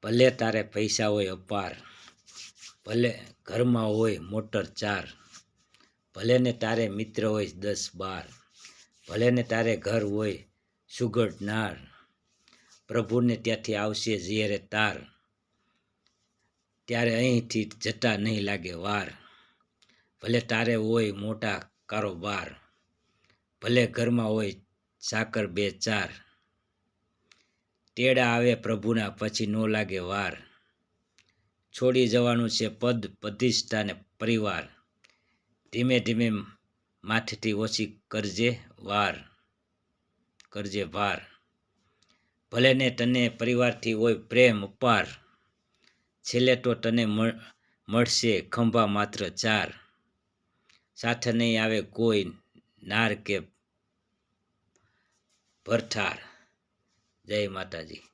ભલે તારે પૈસા હોય અપાર, ભલે ઘરમાં હોય મોટર 4, ભલે ને તારે મિત્ર હોય 10-12, ભલે ને તારે ઘર હોય સુગડનાર, પ્રભુને ત્યાંથી આવશે ઝેરે તાર, ત્યારે અહીંથી જતા નહીં લાગે વાર. ભલે તારે હોય મોટા કારોબાર, ભલે ઘરમાં હોય સાકર 2-4, તેડા આવે પ્રભુના પછી નો લાગે વાર. છોડી જવાનું છે પદ પ્રતિષ્ઠા ને પરિવાર, ધીમે ધીમે માથેથી ઓછી કરજે ભાર. ભલે ને તને પરિવારથી હોય પ્રેમ અપાર, છેલ્લે તો તને મળશે ખંભા માત્ર 4, સાથે નહીં આવે કોઈ નાર કે ભરથાર. જય માતાજી.